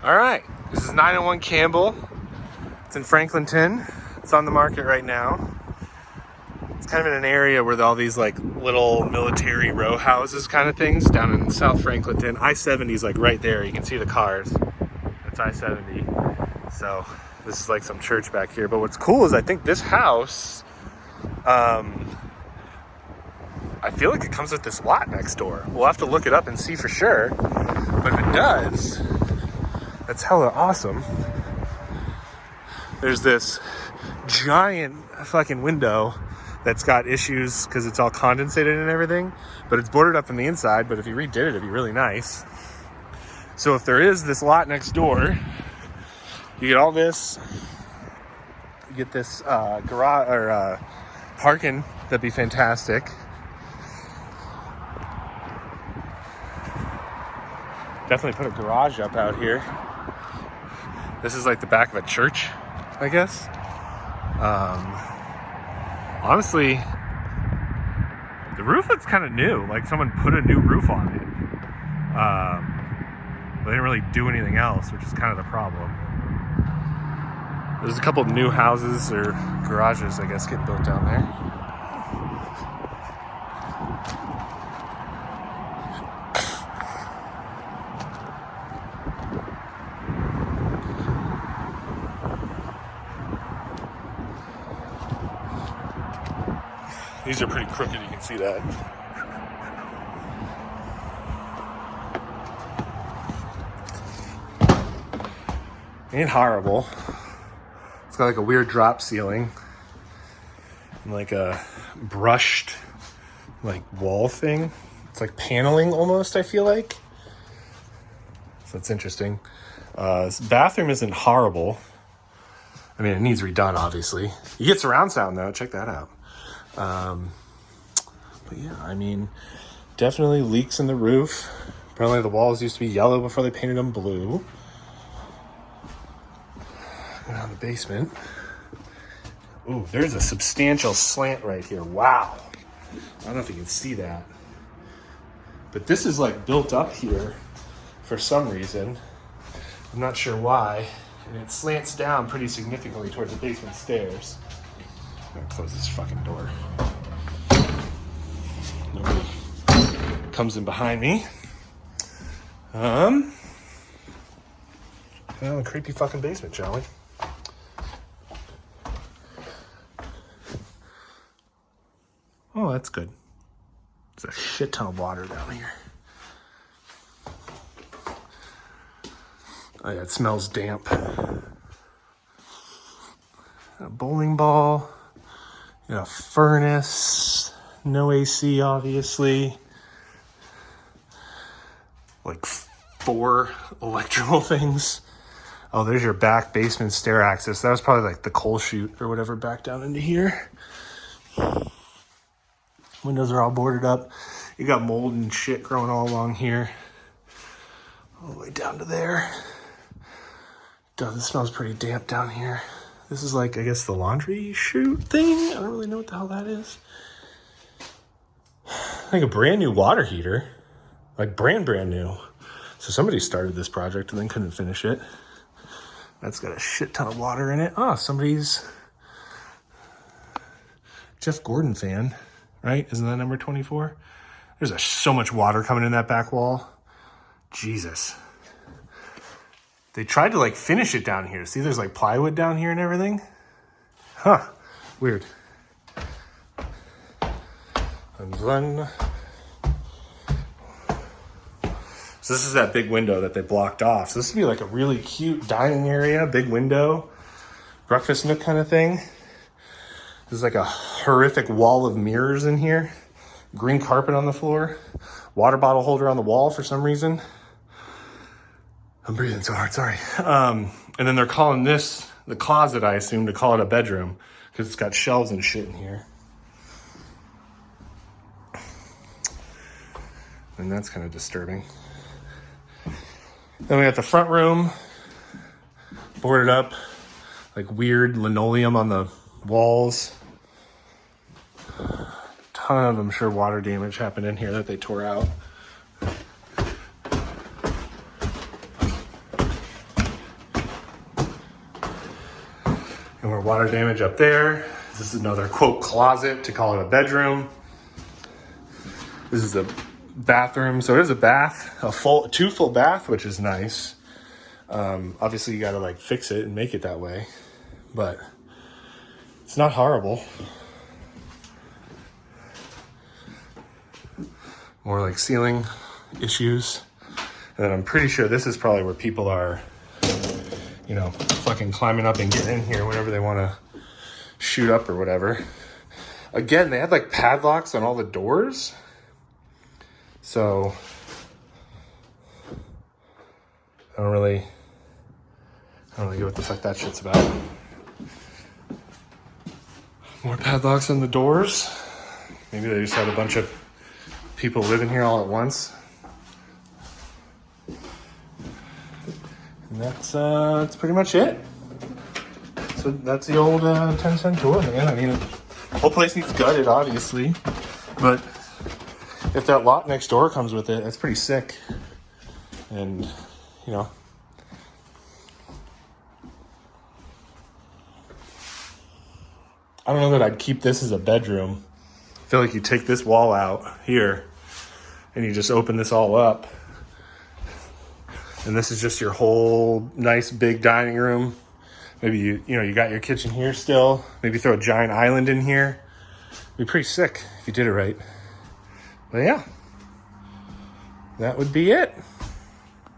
All right, this is 901 Campbell. It's in Franklinton. It's on the market right now. It's kind of in an area where all these like little military row houses kind of things down in South Franklinton. I-70 is like right there. You can see the cars. That's I-70. So this is like some church back here. But what's cool is I think this house, I feel like it comes with this lot next door. We'll have to look it up and see for sure. But if it does, that's hella awesome. There's this giant fucking window that's got issues because it's all condensated and everything, but it's boarded up from the inside. But if you redid it, it'd be really nice. So if there is this lot next door, you get all this, you get this garage or parking. That'd be fantastic. Definitely put a garage up out here. This is like the back of a church, I guess. Honestly, the roof looks kind of new. Like someone put a new roof on it. But they didn't really do anything else, which is kind of the problem. There's a couple new houses or garages, I guess, getting built down there. These are pretty crooked, you can see that. Ain't horrible. It's got like a weird drop ceiling. And like a brushed like wall thing. It's like paneling almost, I feel like. So that's interesting. This bathroom isn't horrible. I mean, it needs redone, obviously. You get surround sound though, check that out. But yeah, I mean, definitely leaks in the roof. Apparently the walls used to be yellow before they painted them blue. Go down the basement. Ooh, there's a substantial slant right here. Wow. I don't know if you can see that. But this is like built up here for some reason. I'm not sure why. And it slants down pretty significantly towards the basement stairs. I'm gonna close this fucking door. Nobody comes in behind me. Well, a creepy fucking basement, shall we? Oh, that's good. There's a shit ton of water down here. Oh yeah, it smells damp. A bowling ball. A furnace, no AC, obviously. Like 4 electrical things. Oh, there's your back basement stair access. That was probably like the coal chute or whatever back down into here. Windows are all boarded up. You got mold and shit growing all along here. All the way down to there. It smells pretty damp down here. This is like, I guess, the laundry chute thing. I don't really know what the hell that is. Like a brand new water heater. Like brand new. So somebody started this project and then couldn't finish it. That's got a shit ton of water in it. Oh, somebody's Jeff Gordon fan, right? Isn't that number 24? There's so much water coming in that back wall. Jesus. They tried to like finish it down here. See, there's like plywood down here and everything. Huh, weird. And then, so this is that big window that they blocked off. So this would be like a really cute dining area, big window, breakfast nook kind of thing. There's like a horrific wall of mirrors in here. Green carpet on the floor. Water bottle holder on the wall for some reason. I'm breathing so hard, sorry. And then they're calling this the closet, I assume, to call it a bedroom because it's got shelves and shit in here. And that's kind of disturbing. Then we got the front room, boarded up, like weird linoleum on the walls. Ton of, I'm sure, water damage happened in here that they tore out. No more water damage up there. This is another quote closet to call it a bedroom. This is a bathroom. So it is a bath, two full bath, which is nice. Obviously you gotta like fix it and make it that way, but it's not horrible. More like ceiling issues. And then I'm pretty sure this is probably where people are, you know, fucking climbing up and getting in here whenever they want to shoot up or whatever. Again, they had like padlocks on all the doors. So I don't really get what the fuck that shit's about. More padlocks on the doors. Maybe they just had a bunch of people living here all at once. And that's pretty much it. So that's the old 10-cent tour, man. I mean, the whole place needs gutted, obviously. But if that lot next door comes with it, that's pretty sick. And, you know, I don't know that I'd keep this as a bedroom. I feel like you take this wall out here and you just open this all up. And this is just your whole nice big dining room. Maybe you got your kitchen here still. Maybe throw a giant island in here. It'd be pretty sick if you did it right. But yeah, that would be it.